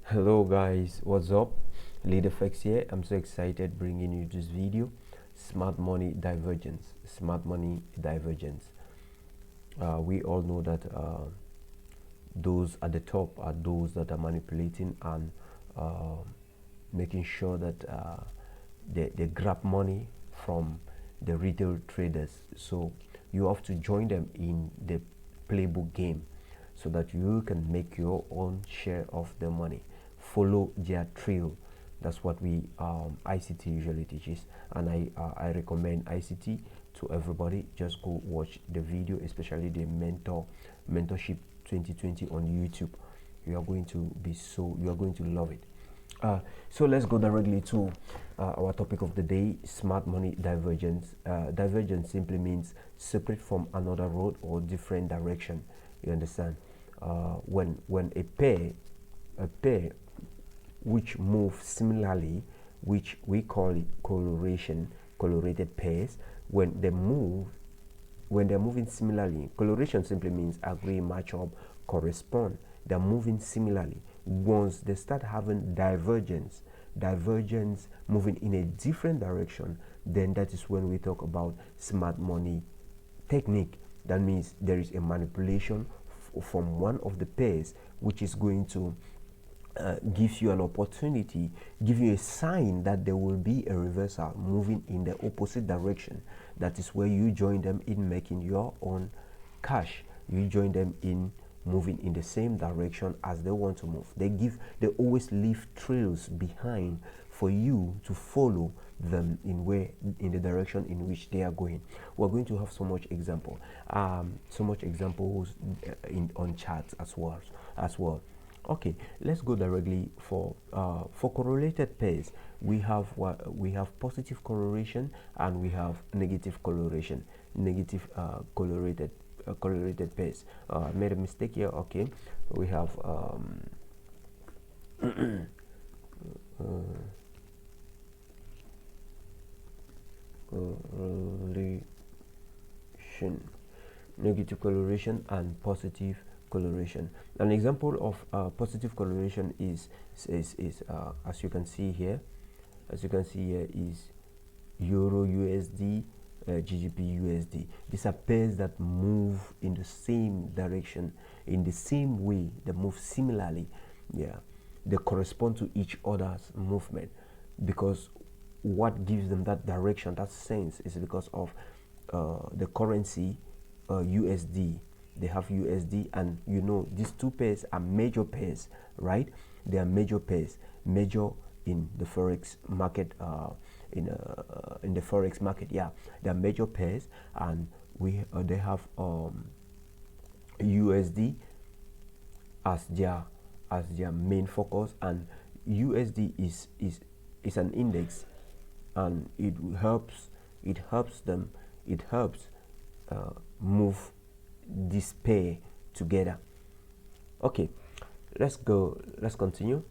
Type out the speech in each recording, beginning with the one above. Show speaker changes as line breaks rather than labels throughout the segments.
Hello guys, what's up? Litfx here. I'm so excited bringing you this video. Smart money divergence. Smart money divergence. We all know that those at the top are those that are manipulating and uh, making sure that they grab money from the retail traders. So you have to join them in the playbook game so that you can make your own share of the money. Follow their trail. That's what we ICT usually teaches, and I recommend ICT to everybody. Just go watch the video, especially the mentorship 2020 on YouTube. You are going to love it. So let's go directly to our topic of the day: smart money divergence. Divergence simply means separate from another road or different direction. You understand? When a pair which move similarly, which we call it correlated pairs, when they're moving similarly, coloration simply means agree, match up, correspond. They're moving similarly. Once they start having divergence moving in a different direction, then that is when we talk about smart money technique. That means there is a manipulation from one of the pairs which is going to gives you an opportunity, give you a sign that there will be a reversal moving in the opposite direction. That is where you join them in making your own cash. You join them in moving in the same direction as they want to move. They always leave trails behind for you to follow them in the direction in which they are going. We're going to have so much examples on charts as well. Okay, let's go directly for correlated pairs. We have positive correlation and we have negative correlation. Negative correlated pairs. I made a mistake here. Okay, we have correlation, negative correlation and positive correlation. An example of positive correlation is as you can see here is EURUSD, GbpUsd. These are pairs that move in the same direction, in the same way. They move similarly. Yeah, they correspond to each other's movement, because what gives them that direction, that sense, is because of the currency USD. They have USD, and these two pairs are major pairs, right? They are major pairs, major in the forex market. In the forex market, yeah, they are major pairs, and they have USD as their main focus, and USD is an index, and it helps move this pair together. Okay, let's continue.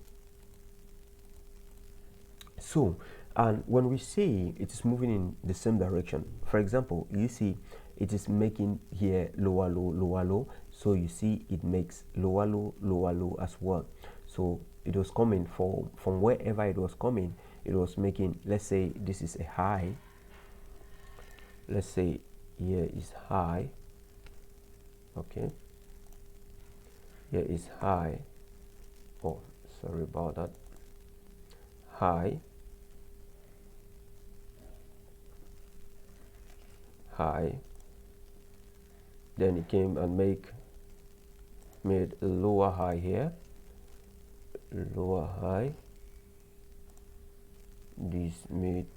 So, and when we say it is moving in the same direction, for example, you see it is making here lower low, so you see it makes lower low as well. So it was coming from wherever it was coming. It was making, let's say this is a high, let's say here is high. Okay, here is high. Oh, sorry about that. High, then it came and made a lower high here, lower high. This made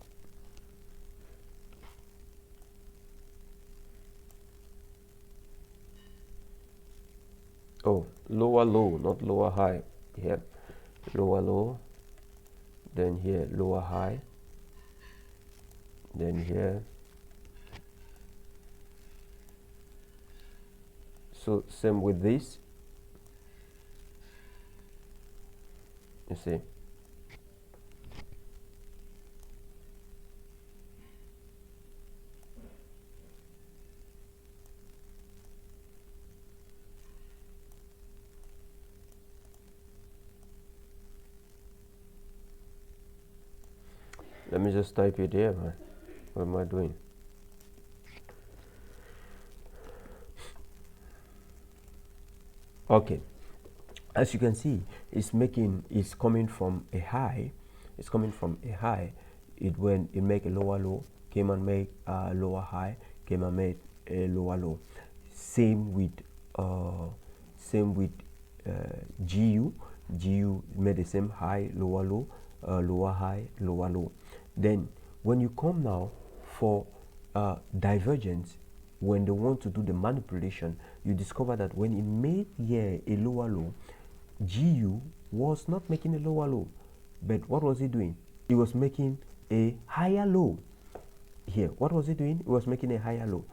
lower low, not lower high. Here lower low, then here lower high, then here. So same with this, you see. Let me just type it here, man. What am I doing? Okay, as you can see, it's coming from a high. It's coming from a high. It make a lower low, came and make a lower high, came and made a lower low. Same with GU made the same high, lower low, lower high, lower low. Then when you come now for divergence, when they want to do the manipulation, you discover that when it made here a lower low, GU was not making a lower low, but what was it doing? It was making a higher low here. What was it doing? It was making a higher low.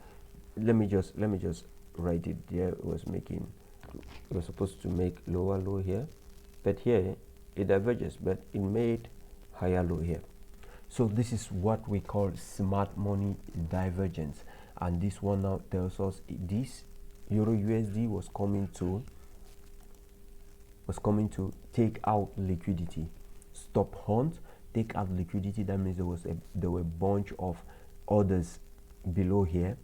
Let me just write it there. It was supposed to make lower low here, but here it diverges, but it made higher low here. So this is what we call smart money divergence, and this one now tells us this EURUSD was coming to take out liquidity, stop hunt, take out liquidity. That means there were a bunch of orders below here,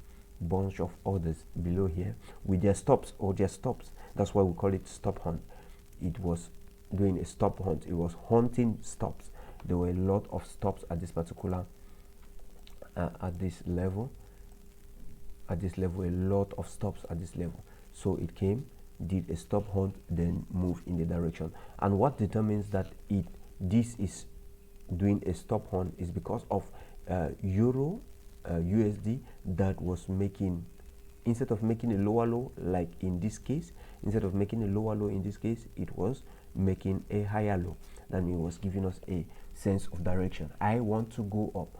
with their stops or their stops. That's why we call it stop hunt. It was doing a stop hunt. It was hunting stops. There were a lot of stops at this particular at this level, a lot of stops at this level. So it came, did a stop hunt, then move in the direction. And what determines that this is doing a stop hunt is because of USD that was making, instead of making a lower low like in this case, it was making a higher low. That means it was giving us a sense of direction. I want to go up,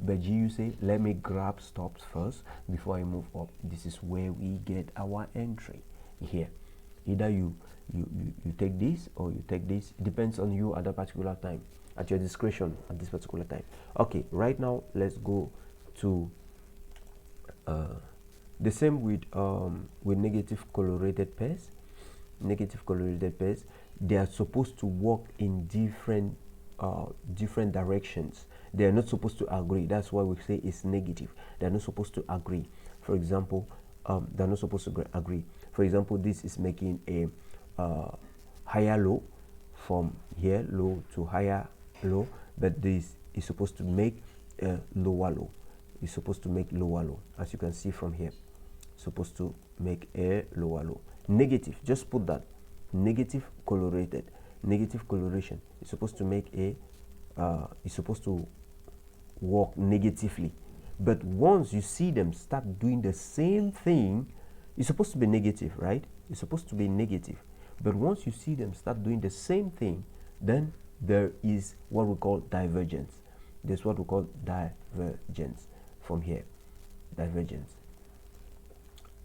but GU say let me grab stops first before I move up. This is where we get our entry here. Either you take this or you take this. It depends on you at a particular time, at your discretion at this particular time. Okay, right now let's go to the same with negative correlated pairs. They are supposed to work in different directions. They are not supposed to agree. That's why we say it's negative. They are not supposed to agree. For example, they're not supposed to agree. For example, this is making a higher low from here, low to higher low, but this is supposed to make a lower low. It's supposed to make lower low, as you can see from here. Supposed to make a lower low. Negative, just put that. Negative coloration. It's supposed to make a it's supposed to work negatively. But once you see them start doing the same thing, it's supposed to be negative, right? It's supposed to be negative. But once you see them start doing the same thing, then there is what we call divergence. There's what we call divergence from here. Divergence.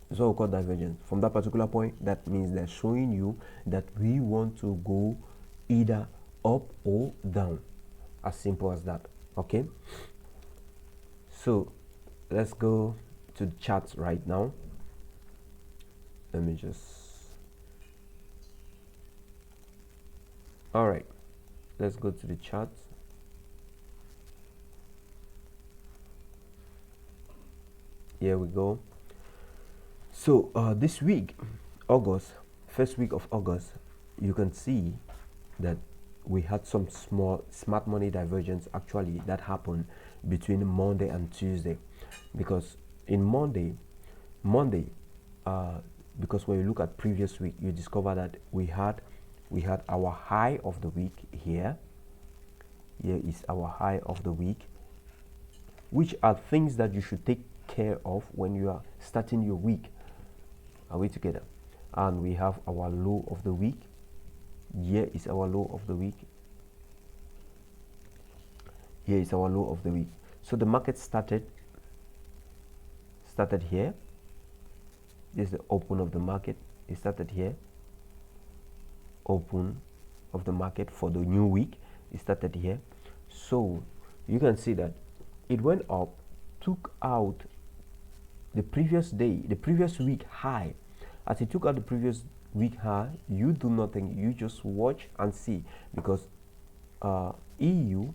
That's what we call divergence. From that particular point, that means they're showing you that we want to go either up or down. As simple as that. Okay, so let's go to the charts right now. Let me just, all right, let's go to the charts. Here we go. So this week, first week of August, you can see that we had some small smart money divergence actually that happened between Monday and Tuesday, because in Monday, because when you look at previous week, you discover that we had our high of the week here. Here is our high of the week, which are things that you should take care of when you are starting your week. Are we together? And we have our low of the week. Here is our low of the week. Here is our low of the week. So the market started here. This is the open of the market. It started here. Open of the market for the new week. It started here. So you can see that it went up, took out the previous week high. As it took out the previous week high, you do nothing. You just watch and see, because EU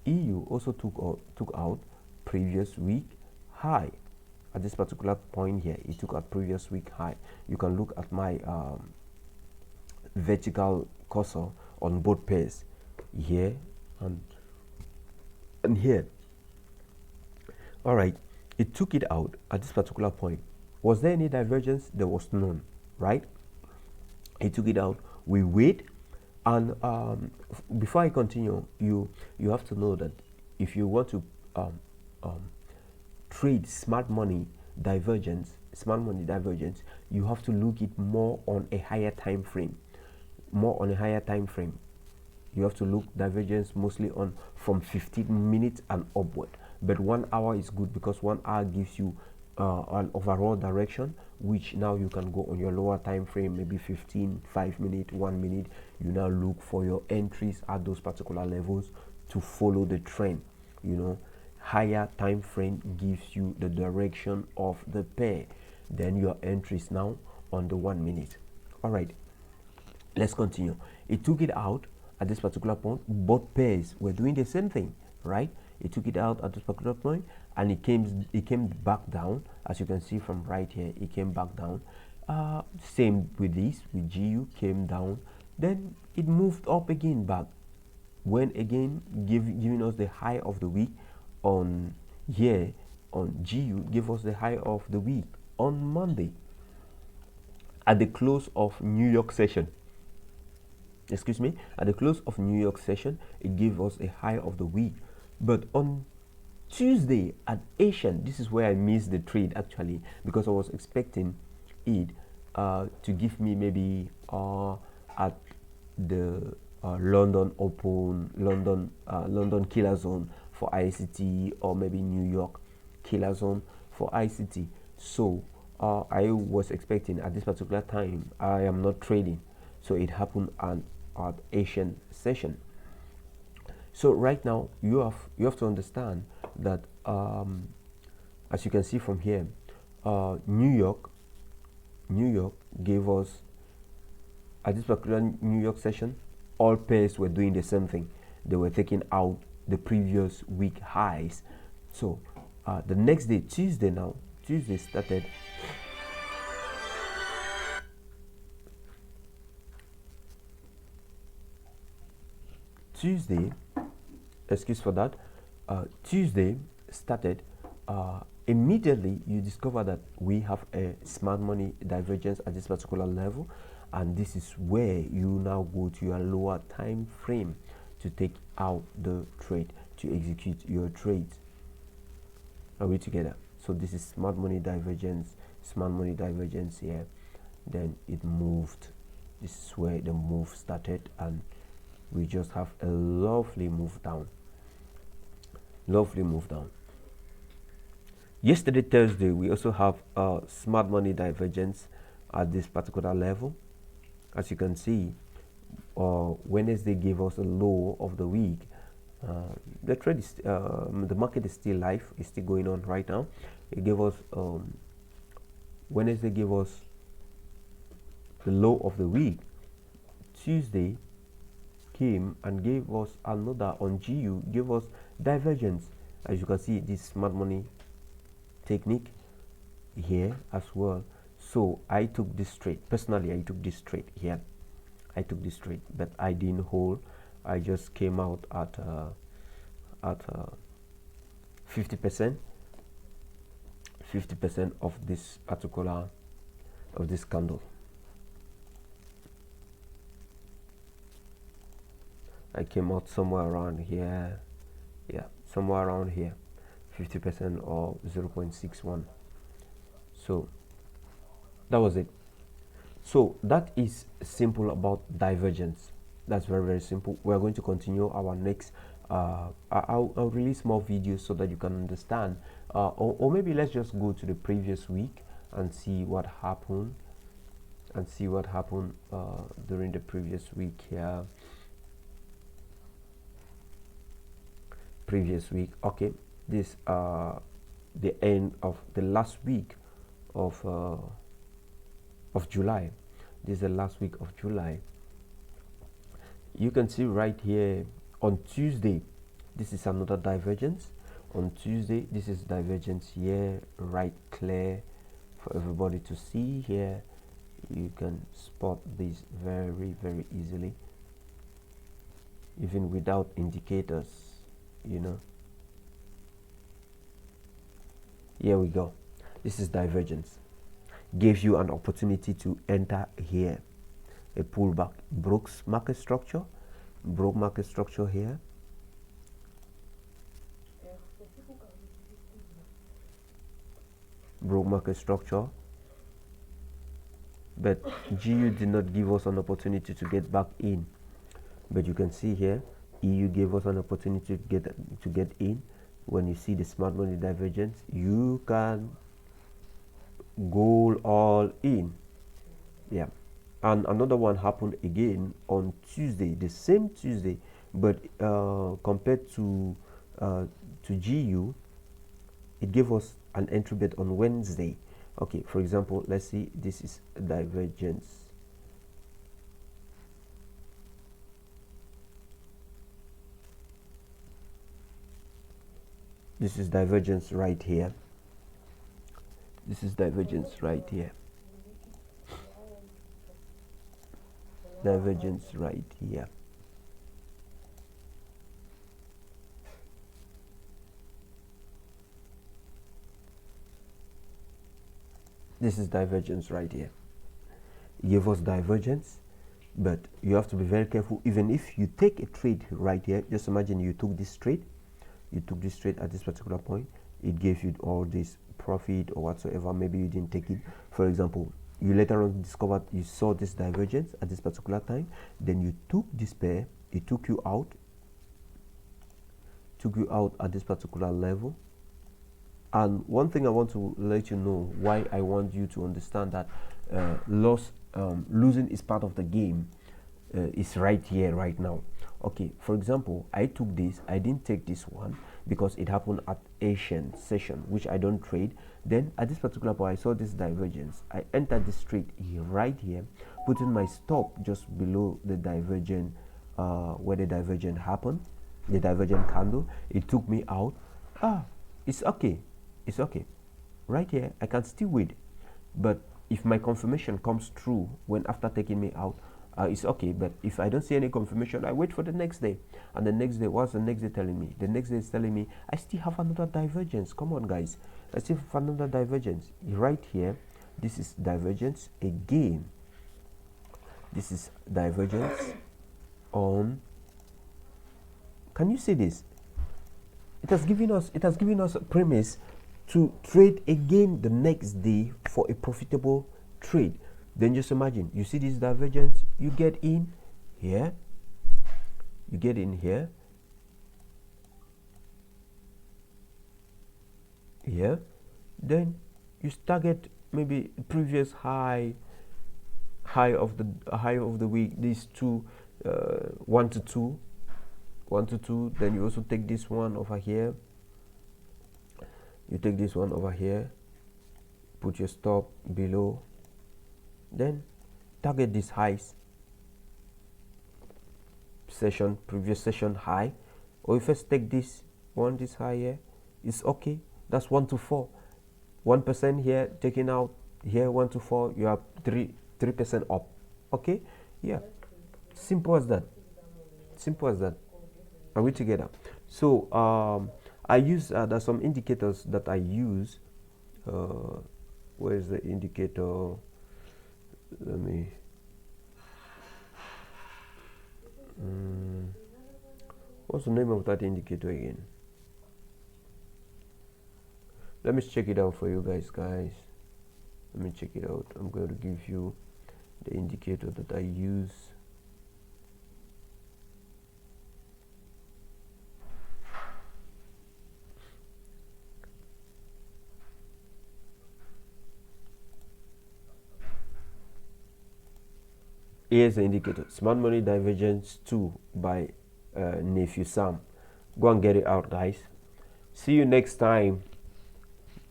EU also took out previous week high. At this particular point here, it took out previous week high. You can look at my vertical cursor on both pairs, here and here. All right, it took it out at this particular point. Was there any divergence? There was none, right? It took it out. We wait, and before I continue, you have to know that if you want to trade smart money divergence, you have to look it more on a higher time frame. You have to look divergence mostly on from 15 minutes and upward. But 1 hour is good because 1 hour gives you an overall direction, which now you can go on your lower time frame, maybe 15, 5 minutes, 1 minute. You now look for your entries at those particular levels to follow the trend. You know, higher time frame gives you the direction of the pair, then your entries now on the 1 minute. All right, let's continue. It took it out at this particular point. Both pairs were doing the same thing, right? It took it out at this particular point, and it came back down. As you can see from right here, it came back down. Same with this, with GU, came down, then it moved up again back, when again giving us the high of the week on here. On GU, give us the high of the week on Monday at the close of New York session. Excuse me, at the close of New York session, it gave us a high of the week. But on Tuesday at Asian, this is where I missed the trade actually, because I was expecting it to give me maybe at the London Open, London killer zone for ICT, or maybe New York killer zone for ICT. So I was expecting at this particular time, I am not trading, so it happened at Asian session. So right now you have to understand that as you can see from here, New York gave us at this particular New York session, all pairs were doing the same thing. They were taking out the previous week highs. So the next day, Tuesday started. Excuse for that. Tuesday started. Immediately you discover that we have a smart money divergence at this particular level, and this is where you now go to your lower time frame to take out the trade, to execute your trades. Are we together? So this is smart money divergence here. Then it moved. This is where the move started, and we just have a lovely move down. Yesterday, Thursday, we also have smart money divergence at this particular level. As you can see, Wednesday gave us a low of the week. The trade is, the market is still live, it's still going on right now. It gave us Wednesday gave us the low of the week. Tuesday came and gave us another on GU, gave us divergence. As you can see, this smart money technique here as well. So I took this trade. Personally, I took this trade here. But I didn't hold. I just came out at 50% of this particular candle. I came out somewhere around here. Yeah, somewhere around here, 50% or 0.61. So that was it. So that is simple about divergence. That's very, very simple. We are going to continue our next I'll release more videos so that you can understand, or maybe let's just go to the previous week and see what happened during the previous week here. Okay, this the end of the last week of July. This is the last week of July. You can see right here on Tuesday This is another divergence. On Tuesday, this is divergence here, right, clear for everybody to see here. You can spot this very, very easily, even without indicators, you know. Here we go. This is divergence. Gives you an opportunity to enter here. A pullback, broke market structure here. Broke market structure, but GU did not give us an opportunity to get back in. But you can see here, EU gave us an opportunity to get in. When you see the smart money divergence, you can go all in. Yeah. And another one happened again on Tuesday, the same Tuesday, but compared to GU, it gave us an entry bet on Wednesday. Okay, for example, let's see, this is divergence. This is divergence right here. This is divergence right here. Divergence right here. This is divergence right here. It gave us divergence, but you have to be very careful. Even if you take a trade right here, just imagine you took this trade. You took this trade at this particular point. It gave you all this profit or whatsoever. Maybe you didn't take it. For example, you later on discovered you saw this divergence at this particular time. Then you took this pair. It took you out at this particular level. And one thing I want to let you know, why I want you to understand that losing is part of the game, is right here, right now. Okay, for example, I took this. I didn't take this one because it happened at Asian session, which I don't trade. Then at this particular point, I saw this divergence. I entered this trade here, right here, putting my stop just below the divergent, where the divergent happened, the divergent candle. It took me out. It's okay. It's okay. Right here, I can still wait. But if my confirmation comes through when after taking me out, it's okay. But if I don't see any confirmation, I wait for the next day. And the next day, what's the next day telling me? The next day is telling me I still have another divergence. Come on, guys. I still have another divergence. Right here, this is divergence again. This is divergence on. Can you see this? It has given us a premise to trade again the next day for a profitable trade. Then just imagine, you see this divergence, you get in here, you get in here, then you target maybe previous high of the week, these two, 1 to 2, then you also take this one over here. You take this one over here, put your stop below, then target these highs, previous session high. Or you first take this one, this high here, it's okay. That's 1 to 4, 1% here, taking out here 1 to 4, you have 3% up. Okay, yeah, simple as that. Are we together? So I use there's some indicators that I use. Where is the indicator? Let me. What's the name of that indicator again? Let me check it out for you guys. Let me check it out. I'm going to give you the indicator that I use. Here's the indicator. Smart Money Divergence 2 by Nephew Sam. Go and get it out, guys. See you next time.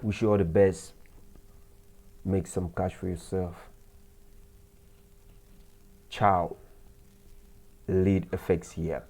Wish you all the best. Make some cash for yourself. Ciao. Litfx here.